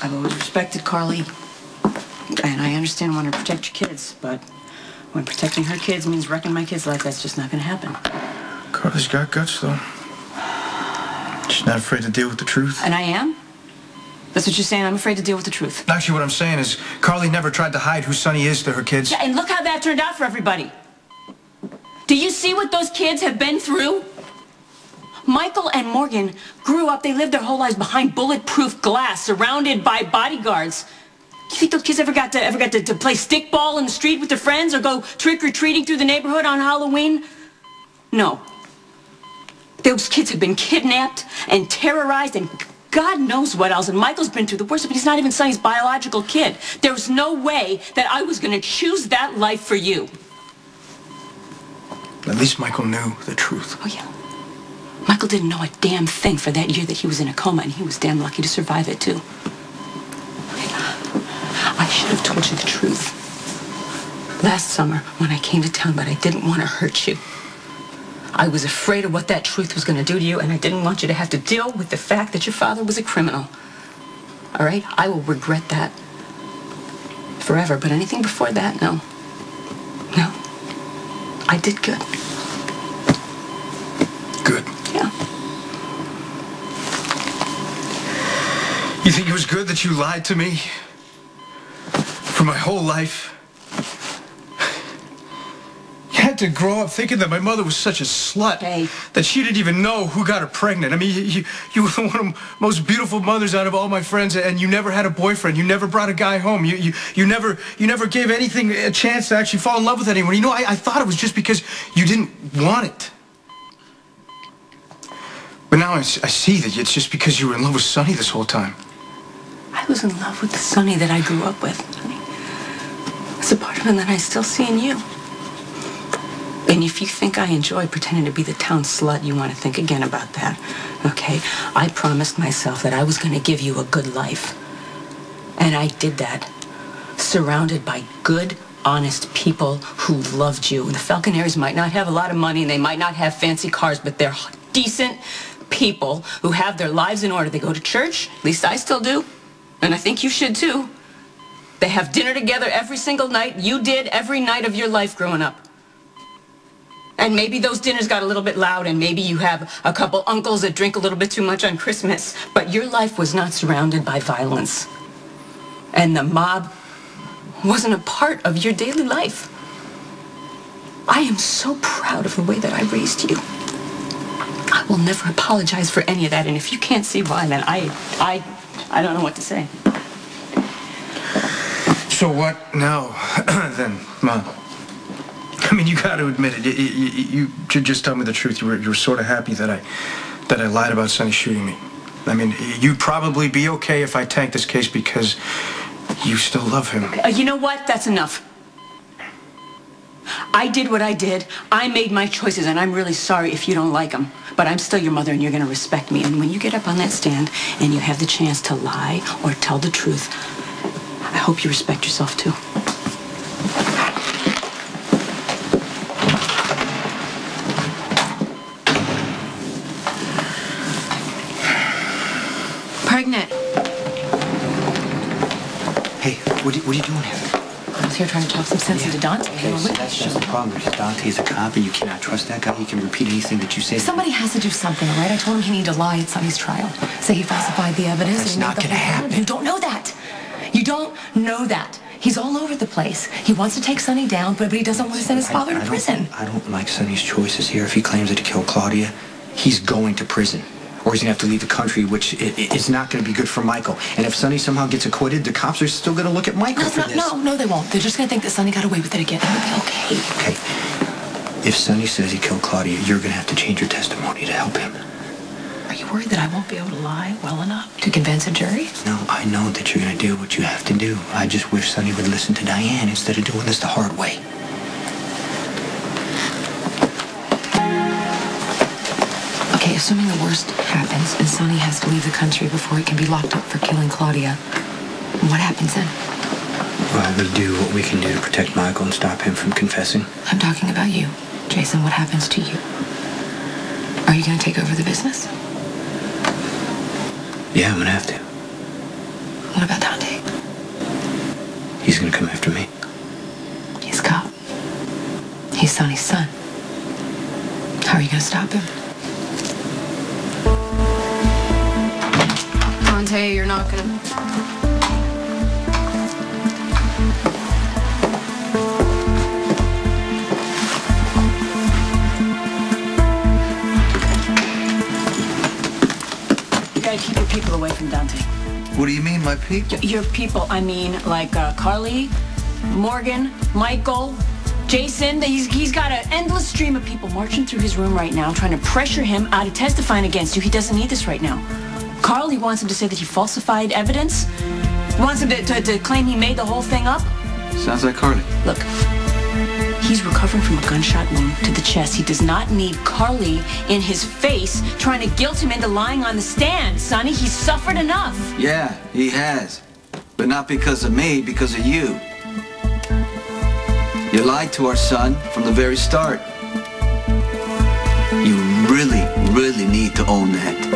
I've always respected Carly, and I understand wanting to protect your kids, but when protecting her kids means wrecking my kids' life, that's just not going to happen. Carly's got guts, though. She's not afraid to deal with the truth. And I am? That's what you're saying? I'm afraid to deal with the truth. Actually, what I'm saying is Carly never tried to hide who Sonny is to her kids. Yeah, and look how that turned out for everybody. Do you see what those kids have been through? Michael and Morgan grew up, they lived their whole lives behind bulletproof glass, surrounded by bodyguards. You think those kids ever got to play stickball in the street with their friends or go trick-or-treating through the neighborhood on Halloween? No. Those kids have been kidnapped and terrorized and God knows what else. And Michael's been through the worst of it. He's not even Sonny's biological kid. There was no way that I was going to choose that life for you. At least Michael knew the truth. Oh, yeah. Michael didn't know a damn thing for that year that he was in a coma, and he was damn lucky to survive it, too. I should have told you the truth last summer when I came to town, but I didn't want to hurt you. I was afraid of what that truth was going to do to you, and I didn't want you to have to deal with the fact that your father was a criminal. All right? I will regret that forever, but anything before that, no. No. I did good. Good. Yeah. You think it was good that you lied to me? For my whole life? You had to grow up thinking that my mother was such a slut. Hey. That she didn't even know who got her pregnant. I mean, you were one of the most beautiful mothers out of all my friends, and you never had a boyfriend. You never brought a guy home. You never gave anything a chance to actually fall in love with anyone. You know, I thought it was just because you didn't want it. But now I see that it's just because you were in love with Sonny this whole time. I was in love with the Sonny that I grew up with. It's a part of him that I still see in you. And if you think I enjoy pretending to be the town slut, you want to think again about that. Okay? I promised myself that I was going to give you a good life. And I did that. Surrounded by good, honest people who loved you. The Falconeers might not have a lot of money and they might not have fancy cars, but they're decent people who have their lives in order. They go to church, at least I still do, and I think you should too. They have dinner together every single night. You did every night of your life growing up. And maybe those dinners got a little bit loud, and maybe you have a couple uncles that drink a little bit too much on Christmas, but your life was not surrounded by violence. And the mob wasn't a part of your daily life. I am so proud of the way that I raised you. I will never apologize for any of that, and if you can't see why, then I don't know what to say. So what now, then, Mom? I mean, you got to admit it. You should just tell me the truth. You were sort of happy that I lied about Sonny shooting me. I mean, you'd probably be okay if I tanked this case because you still love him. Okay. You know what? That's enough. I did what I did. I made my choices, and I'm really sorry if you don't like them. But I'm still your mother, and you're going to respect me. And when you get up on that stand and you have the chance to lie or tell the truth, I hope you respect yourself, too. Pregnant. Hey, what are you doing here? I was here trying to talk some sense into Dante. Okay, so that's the problem. Because Dante's a cop, and you cannot trust that guy. He can repeat anything that you say. Somebody has to do something, all right? I told him he needed to lie at Sonny's trial. Say he falsified the evidence. That's not going to happen. You don't know that. You don't know that. He's all over the place. He wants to take Sonny down, but he doesn't want to send his father to prison. I don't like Sonny's choices here. If he claims that he killed Claudia, he's going to prison. Or he's going to have to leave the country, which is not going to be good for Michael. And if Sonny somehow gets acquitted, the cops are still going to look at Michael for this. No, they won't. They're just going to think that Sonny got away with it again. It'll be okay. Okay. If Sonny says he killed Claudia, you're going to have to change your testimony to help him. Are you worried that I won't be able to lie well enough to convince a jury? No, I know that you're going to do what you have to do. I just wish Sonny would listen to Diane instead of doing this the hard way. Okay, assuming the worst happens and Sonny has to leave the country before he can be locked up for killing Claudia, what happens then? Well, we'll do what we can do to protect Michael and stop him from confessing. I'm talking about you. Jason, what happens to you? Are you going to take over the business? Yeah, I'm going to have to. What about Dante? He's gonna come after me. He's a cop. He's Sonny's son. How are you gonna stop him? Dante, you're not gonna... You gotta keep your people away from Dante. What do you mean, my people? Your people, I mean, like Carly, Morgan, Michael, Jason. He's got an endless stream of people marching through his room right now, trying to pressure him out of testifying against you. He doesn't need this right now. Carly wants him to say that he falsified evidence. Wants him to claim he made the whole thing up. Sounds like Carly. Look, he's recovering from a gunshot wound to the chest. He does not need Carly in his face trying to guilt him into lying on the stand, Sonny. He's suffered enough. Yeah, he has. But not because of me, because of you. You lied to our son from the very start. You really, really need to own that.